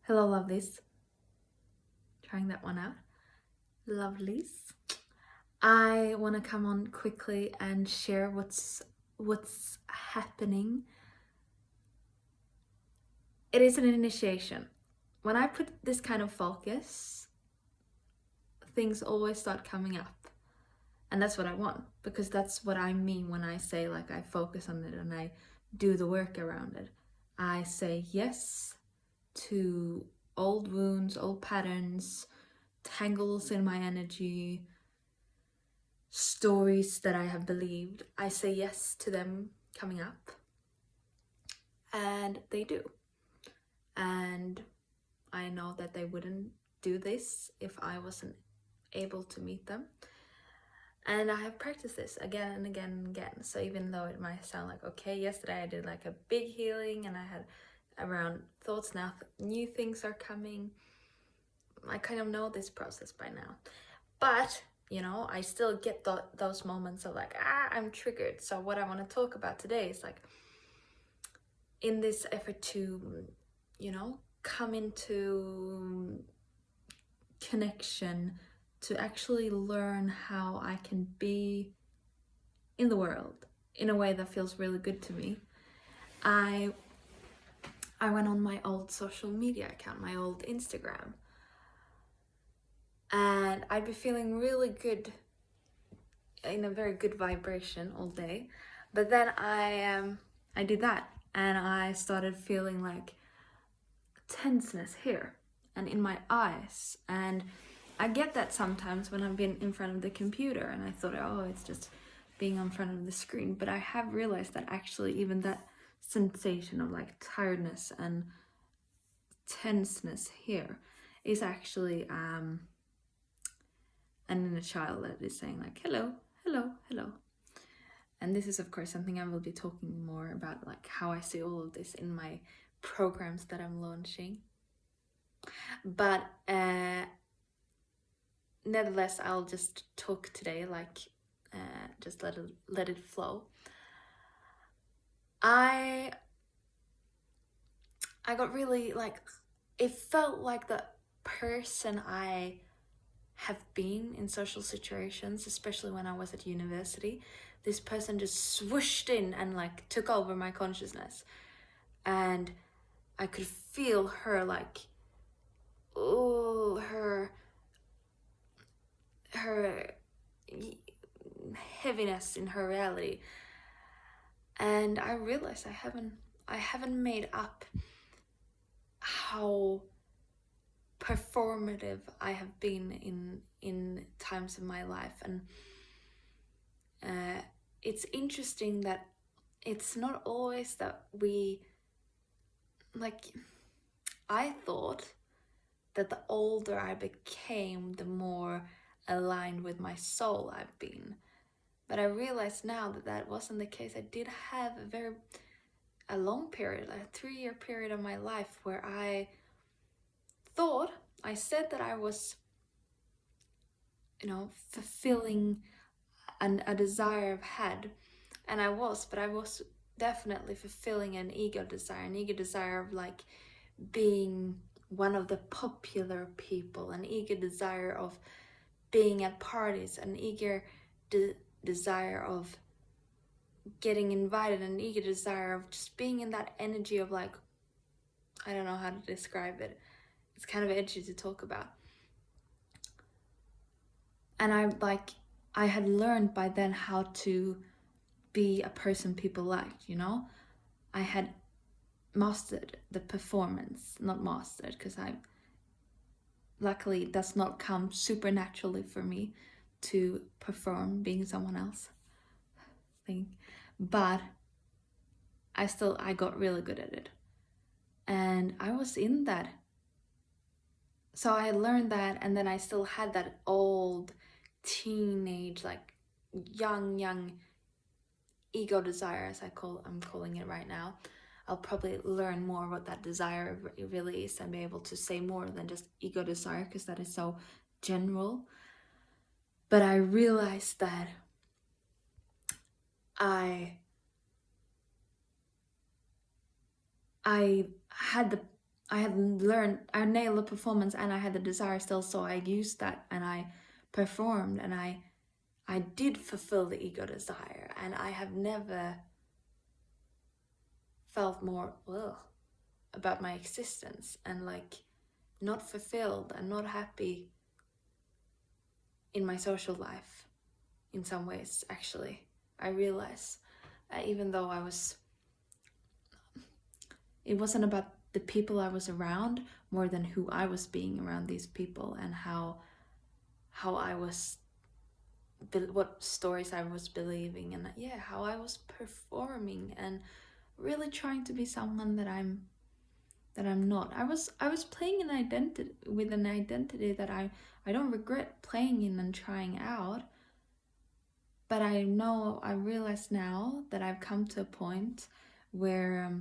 Hello, lovelies. Trying that one out. Lovelies. I want to come on quickly and share what's happening. It is an initiation. When I put this kind of focus, things always start coming up. And that's what I want, because that's what I mean when I say like I focus on it and I do the work around it. I say yes to old wounds, old patterns, tangles in my energy, stories that I have believed. I say yes to them coming up, and they do. And I know that they wouldn't do this if I wasn't able to meet them. And I have practiced this again and again and again. So even though it might sound like, okay, yesterday I did like a big healing and I had around thoughts, now new things are coming. I kind of know this process by now. But, you know, I still get those moments of like, I'm triggered. So what I want to talk about today is like, in this effort to, you know, come into connection, to actually learn how I can be in the world in a way that feels really good to me. I went on my old social media account, my old Instagram, and I'd be feeling really good, in a very good vibration all day. But then I did that and I started feeling like tenseness here and in my eyes, and I get that sometimes when I've been in front of the computer and I thought, oh, it's just being in front of the screen. But I have realized that actually even that sensation of like tiredness and tenseness here is actually an inner child that is saying like, hello, hello, hello. And this is of course something I will be talking more about, like how I see all of this in my programs that I'm launching. But nevertheless, I'll just talk today, like just let it flow. I got really like, it felt like the person I have been in social situations, especially when I was at university. This person just swooshed in and like took over my consciousness, and I could feel her like, oh, her heaviness in her reality. And I realized I haven't made up how performative I have been in times of my life. And it's interesting that it's not always that we, like, I thought that the older I became, the more aligned with my soul I've been. But I realize now that that wasn't the case. I did have a long period, a 3-year period of my life where I said that I was, you know, fulfilling a desire I've had. And I was, but I was definitely fulfilling an ego desire of like being one of the popular people, an eager desire of being at parties, an eager desire of getting invited, an eager desire of just being in that energy of like, I don't know how to describe it. It's kind of edgy to talk about. And I had learned by then how to be a person people liked, you know? I had mastered the performance, not mastered, because luckily it does not come supernaturally for me to perform being someone else, I think. But I got really good at it. And I was in that. So I learned that, and then I still had that old teenage, like young ego desire, as I'm calling it right now. I'll probably learn more what that desire really is and be able to say more than just ego desire, because that is so general. But I realized that I had I had nailed the performance and I had the desire still, so I used that and I performed and I did fulfill the ego desire, and I have never felt more about my existence and like not fulfilled and not happy in my social life in some ways, actually. I realize, even though it wasn't about the people I was around more than who I was being around these people, and how I was, what stories I was believing, and how I was performing and really trying to be someone that I'm not. I was playing an identity that I don't regret playing in and trying out. But I realize now that I've come to a point where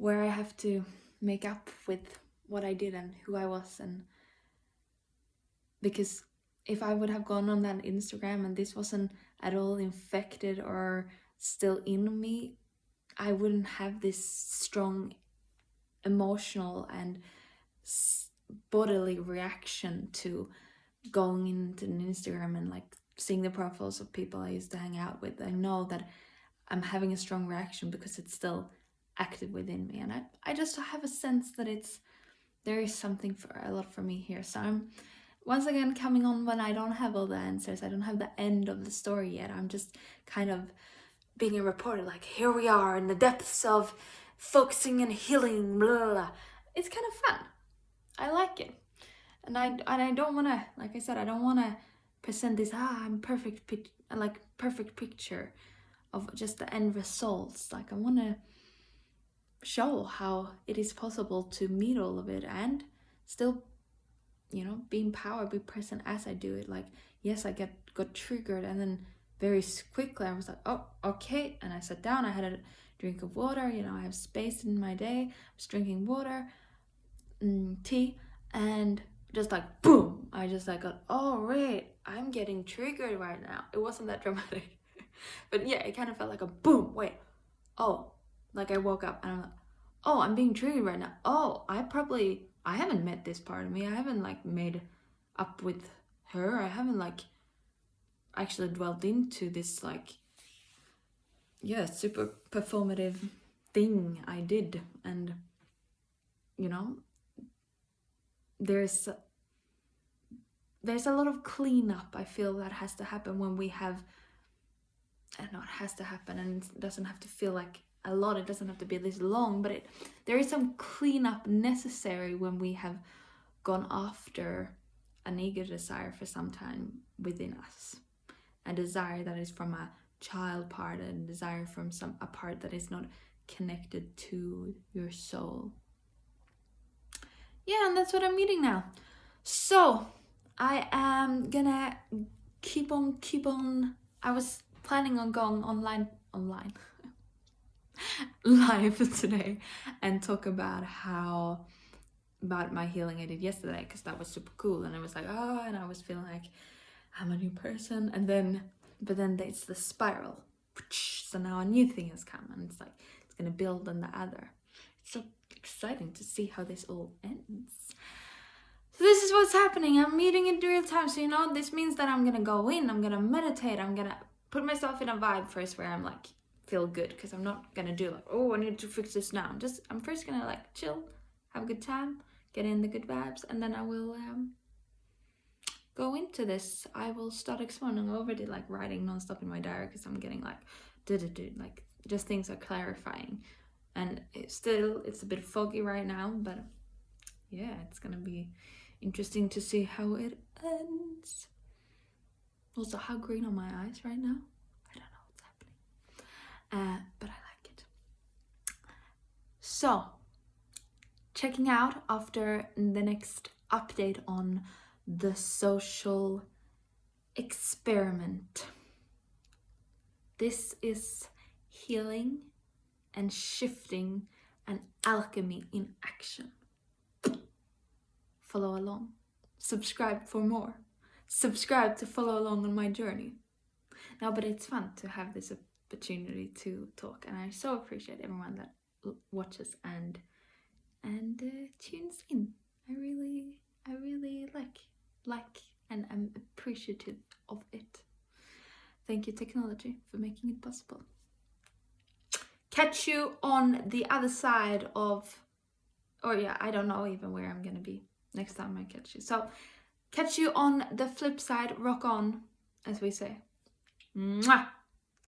I have to make up with what I did and who I was, and because if I would have gone on that Instagram and this wasn't at all infected or still in me, I wouldn't have this strong emotional and bodily reaction to going into an Instagram and like seeing the profiles of people I used to hang out with. I know that I'm having a strong reaction because it's still active within me, and I just have a sense that there is something for a lot for me here. So I'm once again coming on when I don't have all the answers. I don't have the end of the story yet. I'm just kind of being a reporter, like, here we are in the depths of focusing and healing, blah, blah, blah. It's kind of fun. I like it. And I don't want to, like I said, I don't want to present this, I'm perfect picture of just the end results. Like, I want to show how it is possible to meet all of it and still, be empowered, be present as I do it. Like, yes, I got triggered, and then very quickly I was like, oh, okay, and I sat down, I had a drink of water, I have space in my day, I was drinking water, tea, and just like boom, I just like got, oh wait, I'm getting triggered right now. It wasn't that dramatic, but yeah, it kind of felt like a boom, wait, oh, like I woke up and I'm like, oh, I'm being triggered right now. Oh, I haven't met this part of me. I haven't like made up with her. I haven't like actually dwelled into this like, super performative thing I did. And there's a lot of cleanup, I feel, that has to happen when we have, and it has to happen, and it doesn't have to feel like a lot, it doesn't have to be this long, but there is some cleanup necessary when we have gone after an ego desire for some time within us, a desire that is from a child part, a desire from a part that is not connected to your soul. Yeah, and that's what I'm meeting now. So I am gonna keep on. I was planning on going online live today and talk about my healing I did yesterday, because that was super cool, and I was like, and I was feeling like I'm a new person, but then it's the spiral, so now a new thing has come, and it's like it's gonna build on the other. It's so exciting to see how this all ends. So this is what's happening. I'm meeting in real time, so this means that I'm gonna go in, I'm gonna meditate, I'm gonna put myself in a vibe first where I'm like feel good, because I'm not gonna do like, oh, I need to fix this now. I'm first gonna like chill, have a good time, get in the good vibes, and then I will go into this. I will start exploring. I already like writing nonstop in my diary, because I'm getting like like just things are clarifying, and it's a bit foggy right now, but yeah, it's gonna be interesting to see how it ends. Also, how green are my eyes right now? I don't know what's happening, but I like it. So, checking out after the next update on the social experiment. This is healing and shifting and alchemy in action. Follow along. Subscribe for more. Subscribe to follow along on my journey. No, but it's fun to have this opportunity to talk, and I so appreciate everyone that watches and and tunes in. I really like and am appreciative of it. Thank you, technology, for making it possible. Catch you on the other side of, or yeah, I don't know even where I'm gonna be next time I catch you. So catch you on the flip side. Rock on, as we say. Mwah!